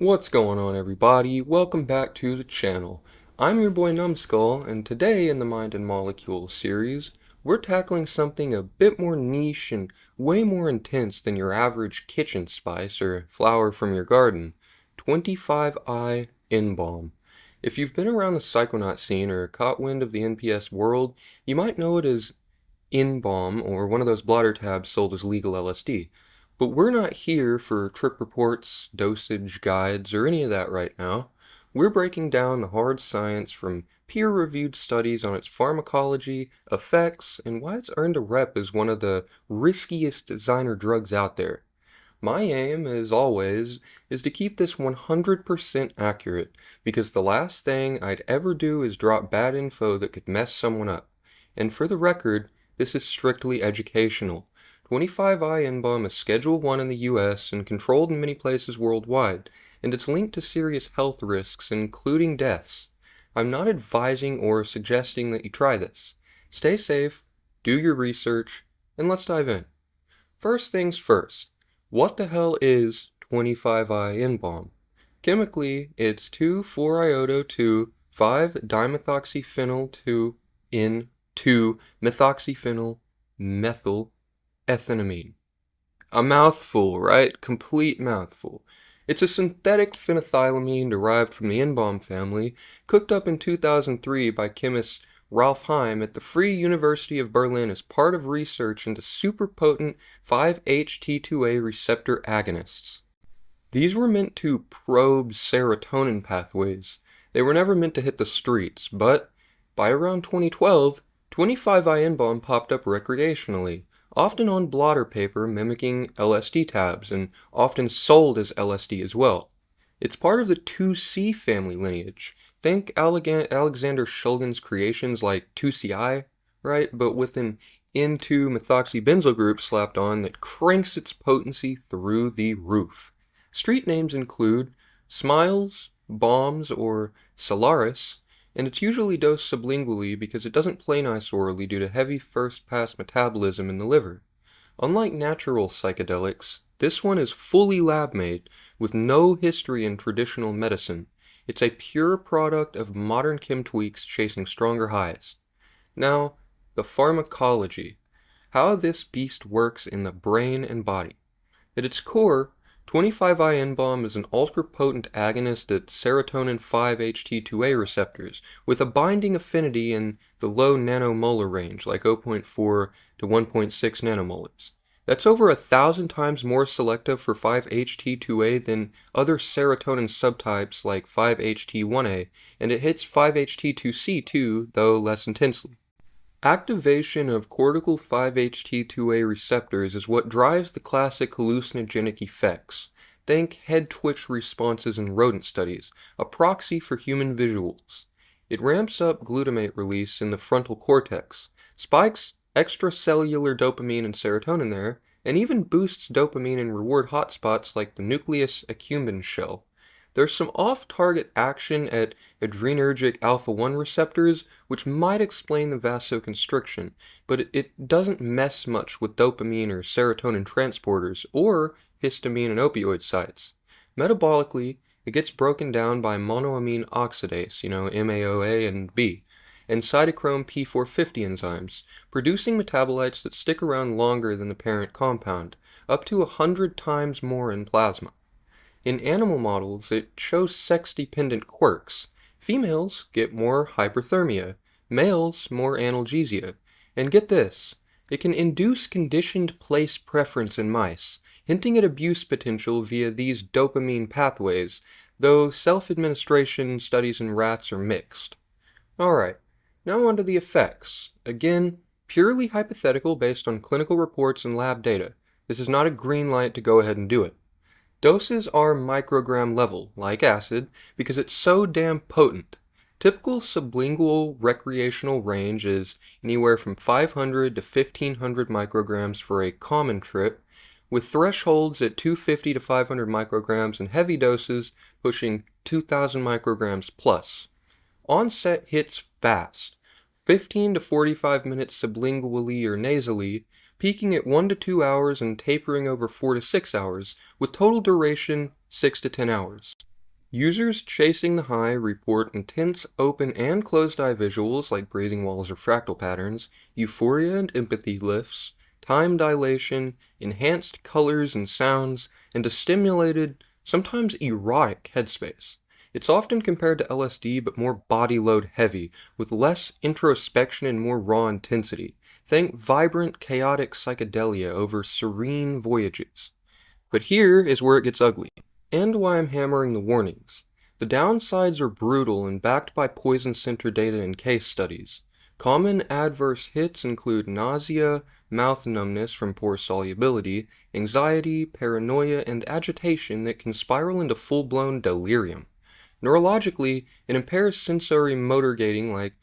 What's going on, everybody? Welcome back to the channel. I'm your boy Numbskull, and today in the Mind and Molecules series, we're tackling something a bit more niche and way more intense than your average kitchen spice or flower from your garden. 25I-NBOMe. If you've been around the psychonaut scene or caught wind of the NPS world, you might know it as NBOMe or one of those blotter tabs sold as legal LSD. But we're not here for trip reports, dosage guides, or any of that right now. We're breaking down the hard science from peer-reviewed studies on its pharmacology, effects, and why it's earned a rep as one of the riskiest designer drugs out there. My aim, as always, is to keep this 100% accurate, because the last thing I'd ever do is drop bad info that could mess someone up. And for the record, this is strictly educational. 25I-NBOMe is Schedule 1 in the US and controlled in many places worldwide, and it's linked to serious health risks, including deaths. I'm not advising or suggesting that you try this. Stay safe, do your research, and let's dive in. First things first, what the hell is 25I-NBOMe? Chemically, it's 2,4-iodo-2, 5-dimethoxyphenyl 2-N-2-methoxyphenyl methyl ethanamine. A mouthful, right? Complete mouthful. It's a synthetic phenethylamine derived from the NBOMe family, cooked up in 2003 by chemist Ralph Heim at the Free University of Berlin as part of research into superpotent 5-HT2A receptor agonists. These were meant to probe serotonin pathways. They were never meant to hit the streets, but by around 2012, 25I-NBOMe popped up recreationally, often on blotter paper mimicking LSD tabs, and often sold as LSD as well. It's part of the 2C family lineage. Think Alexander Shulgin's creations like 2CI, right? But with an N2-methoxybenzyl group slapped on that cranks its potency through the roof. Street names include Smiles, Bombs, or Solaris, and it's usually dosed sublingually because it doesn't play nice orally due to heavy first-pass metabolism in the liver. Unlike natural psychedelics, this one is fully lab-made, with no history in traditional medicine. It's a pure product of modern chem tweaks chasing stronger highs. Now, the pharmacology. How this beast works in the brain and body. At its core, 25I-NBOMe is an ultra-potent agonist at serotonin 5-HT2A receptors with a binding affinity in the low nanomolar range, like 0.4 to 1.6 nanomolars. That's over 1,000 times more selective for 5-HT2A than other serotonin subtypes like 5-HT1A, and it hits 5-HT2C too, though less intensely. Activation of cortical 5-HT2A receptors is what drives the classic hallucinogenic effects. Think head twitch responses in rodent studies, a proxy for human visuals. It ramps up glutamate release in the frontal cortex, spikes extracellular dopamine and serotonin there, and even boosts dopamine in reward hotspots like the nucleus accumbens shell. There's some off-target action at adrenergic alpha-1 receptors, which might explain the vasoconstriction, but it doesn't mess much with dopamine or serotonin transporters, or histamine and opioid sites. Metabolically, it gets broken down by monoamine oxidase, MAOA and B, and cytochrome P450 enzymes, producing metabolites that stick around longer than the parent compound, up to 100 times more in plasma. In animal models, it shows sex-dependent quirks. Females get more hyperthermia, males more analgesia, and get this, it can induce conditioned place preference in mice, hinting at abuse potential via these dopamine pathways, though self-administration studies in rats are mixed. Alright, now on to the effects. Again, purely hypothetical based on clinical reports and lab data. This is not a green light to go ahead and do it. Doses are microgram level, like acid, because it's so damn potent. Typical sublingual recreational range is anywhere from 500 to 1500 micrograms for a common trip, with thresholds at 250 to 500 micrograms and heavy doses pushing 2000 micrograms plus. Onset hits fast, 15 to 45 minutes sublingually or nasally, peaking at 1 to 2 hours and tapering over 4 to 6 hours, with total duration 6 to 10 hours. Users chasing the high report intense open and closed-eye visuals like breathing walls or fractal patterns, euphoria and empathy lifts, time dilation, enhanced colors and sounds, and a stimulated, sometimes erotic headspace. It's often compared to LSD but more body load heavy, with less introspection and more raw intensity. Think vibrant, chaotic psychedelia over serene voyages. But here is where it gets ugly, and why I'm hammering the warnings. The downsides are brutal and backed by poison center data and case studies. Common adverse hits include nausea, mouth numbness from poor solubility, anxiety, paranoia, and agitation that can spiral into full-blown delirium. Neurologically, it impairs sensory motor gating like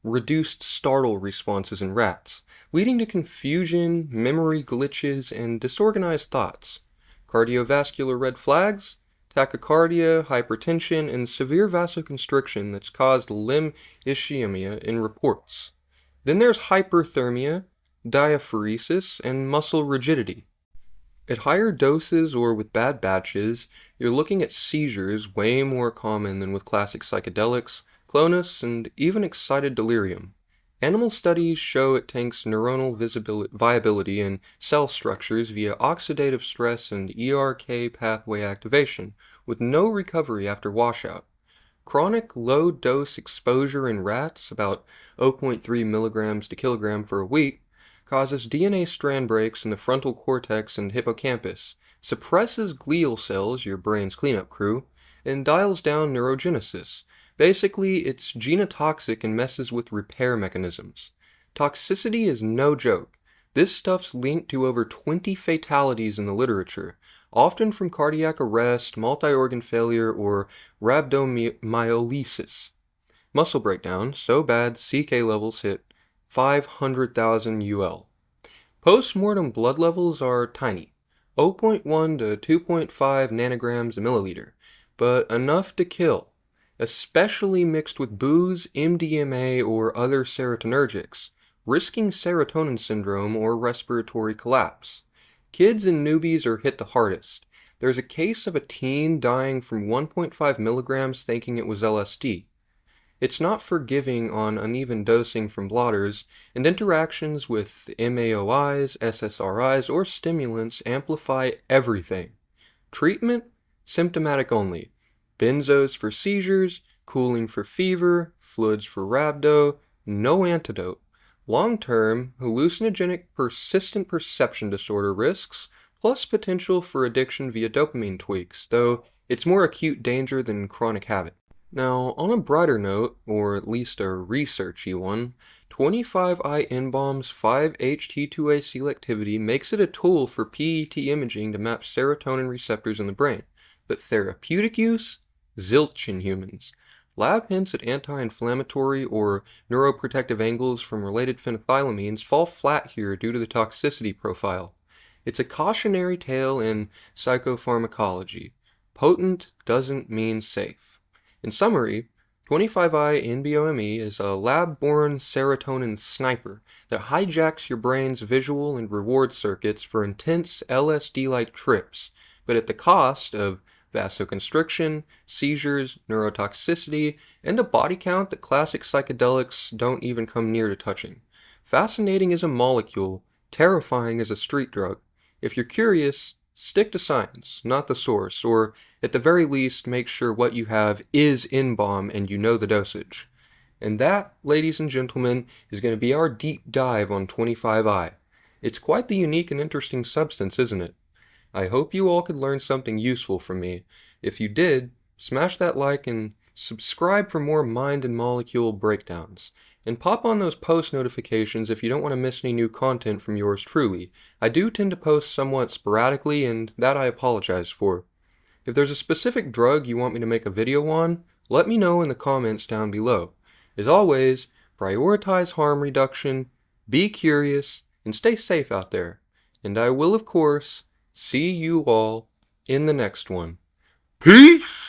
reduced startle responses in rats, leading to confusion, memory glitches, and disorganized thoughts. Cardiovascular red flags, tachycardia, hypertension, and severe vasoconstriction that's caused limb ischemia in reports. Then there's hyperthermia, diaphoresis, and muscle rigidity. At higher doses or with bad batches, you're looking at seizures way more common than with classic psychedelics, clonus, and even excited delirium. Animal studies show it tanks neuronal viability and cell structures via oxidative stress and ERK pathway activation, with no recovery after washout. Chronic low-dose exposure in rats, about 0.3 milligrams to kilogram for a week, causes DNA strand breaks in the frontal cortex and hippocampus, suppresses glial cells, your brain's cleanup crew, and dials down neurogenesis. Basically, it's genotoxic and messes with repair mechanisms. Toxicity is no joke. This stuff's linked to over 20 fatalities in the literature, often from cardiac arrest, multi-organ failure, or rhabdomyolysis. Muscle breakdown, so bad CK levels hit 500,000 UL. Post-mortem blood levels are tiny, 0.1 to 2.5 nanograms a milliliter, but enough to kill, especially mixed with booze, MDMA, or other serotonergics, risking serotonin syndrome or respiratory collapse. Kids and newbies are hit the hardest. There's a case of a teen dying from 1.5 milligrams thinking it was LSD. It's not forgiving on uneven dosing from blotters, and interactions with MAOIs, SSRIs, or stimulants amplify everything. Treatment? Symptomatic only. Benzos for seizures, cooling for fever, fluids for rhabdo, no antidote. Long-term, hallucinogenic persistent perception disorder risks, plus potential for addiction via dopamine tweaks, though it's more acute danger than chronic habit. Now, on a brighter note, or at least a researchy one, 25I-NBOMe's 5-HT2A selectivity makes it a tool for PET imaging to map serotonin receptors in the brain, but therapeutic use? Zilch in humans. Lab hints at anti-inflammatory or neuroprotective angles from related phenethylamines fall flat here due to the toxicity profile. It's a cautionary tale in psychopharmacology. Potent doesn't mean safe. In summary, 25I-NBOMe is a lab-born serotonin sniper that hijacks your brain's visual and reward circuits for intense LSD-like trips, but at the cost of vasoconstriction, seizures, neurotoxicity, and a body count that classic psychedelics don't even come near to touching. Fascinating as a molecule, terrifying as a street drug. If you're curious, stick to science, not the source, or at the very least make sure what you have is NBOMe and you know the dosage. And that, ladies and gentlemen, is going to be our deep dive on 25I. It's quite the unique and interesting substance, isn't it? I hope you all could learn something useful from me. If you did, smash that like and subscribe for more mind and molecule breakdowns. And pop on those post notifications if you don't want to miss any new content from yours truly. I do tend to post somewhat sporadically, and that I apologize for. If there's a specific drug you want me to make a video on, let me know in the comments down below. As always, prioritize harm reduction, be curious, and stay safe out there. And I will, of course, see you all in the next one. Peace!